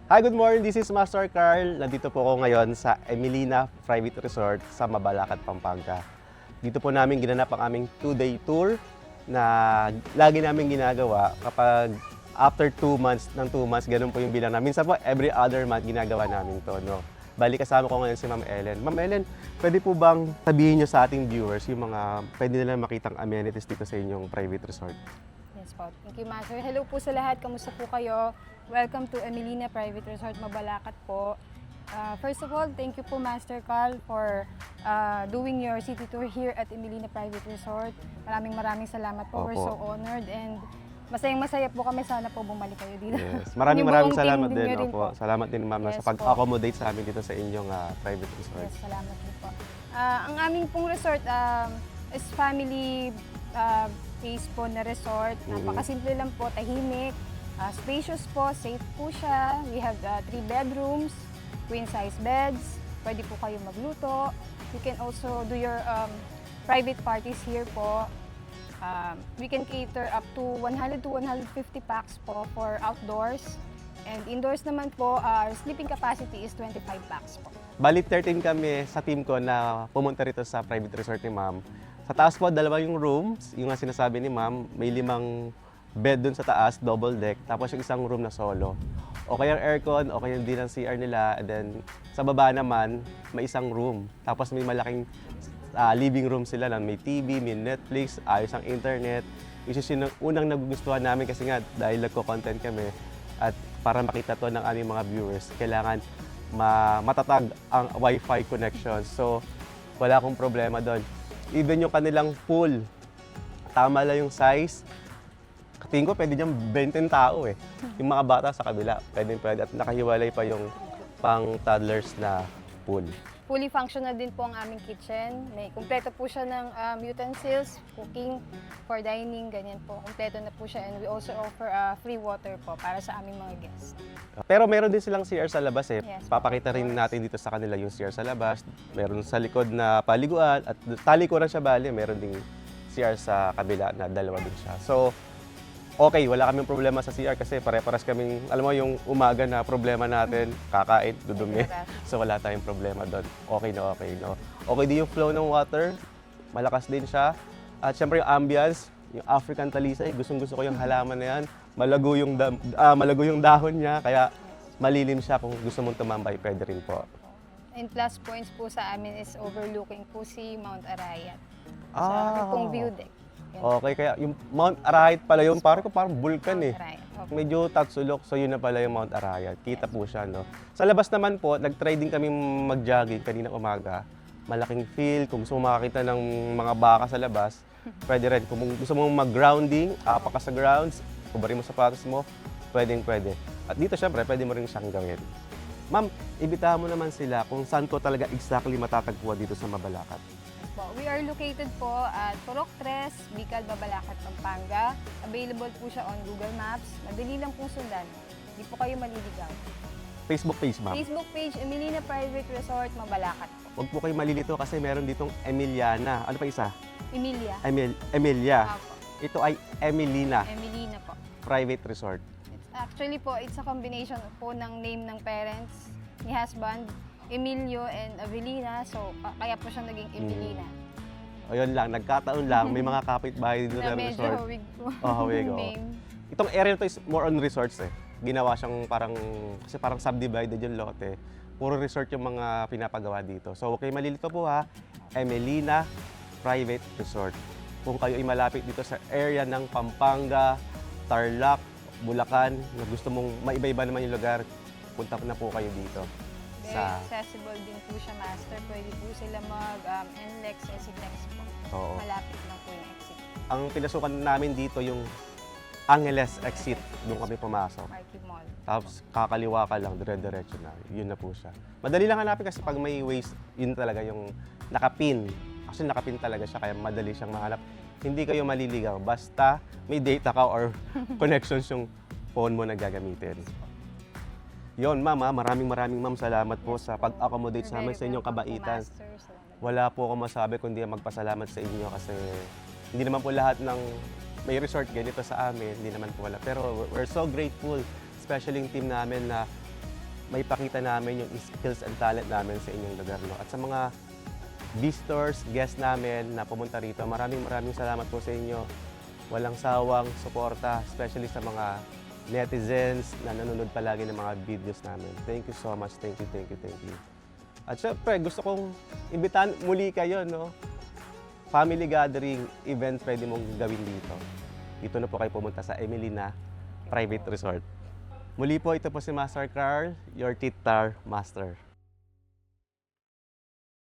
Hi, good morning. This is Master Carl. Nandito po ako ngayon sa Emelina Private Resort sa Mabalacat, Pampanga. Dito po namin ginanap ang aming 2-day tour na lagi namin ginagawa kapag after 2 months, ganun po yung bilang namin. Minsan po, every other month ginagawa namin to, no? Bali, kasama ko ngayon si Ma'am Ellen. Ma'am Ellen, pwede po bang sabihin nyo sa ating viewers yung mga pwede nila makitang amenities dito sa inyong private resort? Yes po. Thank you, Master. Hello po sa lahat. Kamusta po kayo? Welcome to Emelina Private Resort, Mabalacat po. First of all, thank you po, Master Carl, for doing your city tour here at Emelina Private Resort. Maraming salamat po. Opo. We're so honored and masayang-masaya po kami. Sana po bumalik kayo dito. Yes. Yung Maraming buong salamat team din. niyo rin Opo. po. Salamat din, ma'am, Yes sa pag-accommodate sa amin dito sa inyong private resort. Yes, salamat din po. Ang aming pong resort is family based po na resort. Napakasimple lang po, tahimik. Spacious po, safe po siya. We have 3 bedrooms, queen size beds. Pwede po kayo magluto. You can also do your private parties here po. We can cater up to 100 to 150 packs po for outdoors. And indoors naman po, our sleeping capacity is 25 packs po. Bali, 13 kami sa team ko na pumunta rito sa private resort ni ma'am. Sa taas po, 2 yung rooms. Yung nga sinasabi ni ma'am, may 5 bed dun sa taas, double deck. Tapos yung isang room na solo. O kaya yung aircon, o kaya din ang CR nila. And then, sa baba naman, may isang room. Tapos may malaking living room sila na may TV, may Netflix, ayos ang internet. Which is yung unang nagugustuhan namin kasi nga dahil nagko-content kami. At para makita to ng aming mga viewers, kailangan matatag ang Wi-Fi connection. So, wala akong problema doon. Even yung kanilang pool, tama lang yung size. Tingin ko pwede diyang 20 tao eh. Yung mga bata sa kabila, pwede. At nakahiwalay pa yung pang toddlers na pool. Fully functional din po ang aming kitchen. May kumpleto po siya ng utensils, cooking, for dining, ganyan po. Kumpleto na po siya and we also offer free water po para sa aming mga guests. Pero meron din silang CR sa labas eh. Yes, Papakita rin natin dito sa kanila yung CR sa labas. Meron sa likod na paliguan at talikuran siya bali. Meron ding CR sa kabila na 2 din siya. So, okay, wala kaming problema sa CR kasi pare-paras kaming, alam mo yung umaga na problema natin, kakain, dudumi. So wala tayong problema doon. Okay na okay, no? Okay din yung flow ng water, malakas din siya. At syempre yung ambience, yung African talisay, gustong-gusto ko yung halaman na yan. Malago yung dahon niya, kaya malilim siya. Kung gusto mong tumambay, pwede rin po. And plus points po sa amin is overlooking po si Mount Arayat. Sa aming pong view deck. Yan. Okay, kaya yung Mount Arayat pala yun, parang vulkan eh. Mount Arayat. Opo. Medyo tatsulok, so yun na pala yung Mount Arayat. Kita po siya, no? Sa labas naman po, nag-try din kami mag-jogging kanina umaga. Malaking field, kung gusto mo makakita ng mga baka sa labas, pwede rin. Kung gusto mo mag-grounding, aapa ka sa grounds, kubarin mo sapatos mo, pwedeng pwede. At dito syempre, pwede mo rin siyang gawin. Ma'am, ibitahan mo naman sila kung saan ko talaga exactly matatagpuan dito sa Mabalacat. We are located po at Purok 3, Bicol, Mabalacat, Pampanga. Available po siya on Google Maps. Madali lang pong sundan. Hindi po kayo maliligaw. Facebook page, ma'am. Facebook page, Emelina Private Resort, Mabalacat po. Huwag po kayo malilito kasi meron ditong Emiliana. Ano pa isa? Emilia. Emilia. Opo. Ito ay Emelina Emelina po. Private Resort. Actually po, it's a combination po ng name ng parents ni husband, Emilio and Avelina. So, kaya po siya naging Emelina. O yun lang, nagkataon lang. May mga kapitbahay dito Na sa medyo resort. hawig po. Hawig, oo. Name. Itong area na to is more on resorts eh. Ginawa siyang kasi parang subdivided yung lote. Puro resort yung mga pinapagawa dito. So, okay, malilito po ha. Emelina Private Resort. Kung kayo ay malapit dito sa area ng Pampanga, Tarlac, Bulacan, na gusto mong maiba-iba naman yung lugar, punta na po kayo dito. Very accessible din po siya, Master. Pwede po sila mag-NLEX, SCTEX po. Oo. Malapit lang po yung exit. Ang pinasukan namin dito yung Angeles exit. Doon kami pumasok. Marquee Mall. Tapos kakaliwa ka lang, dire-diretso na. Yun na po siya. Madali lang hanapin kasi pag may waste, yun talaga yung nakapin. Actually, nakapin talaga siya, kaya madali siyang mahanap. Hindi kayo maliligaw. Basta may data ka or connections yung phone mo na gagamitin. Yon, ma'am, maraming ma'am salamat po sa pag-accommodate sa amin sa inyong kabaitan. Wala po ako masabi kundi magpasalamat sa inyo kasi hindi naman po lahat ng may resort ganito sa amin, hindi naman po wala. Pero we're so grateful, especially yung team namin na may pakita namin yung skills and talent namin sa inyong lugar. No? At sa mga visitors, guests namin na pumunta rito, maraming salamat po sa inyo. Walang sawang suporta, especially sa mga netizens na nanonood palagi ng mga videos namin. Thank you so much. Thank you, thank you, thank you. At syempre, gusto kong imbitahan muli kayo, no? Family gathering event pwede mong gawin dito. Dito na po kayo pumunta sa Emelina Private Resort. Muli po, ito po si Master Carl, your Titar Master.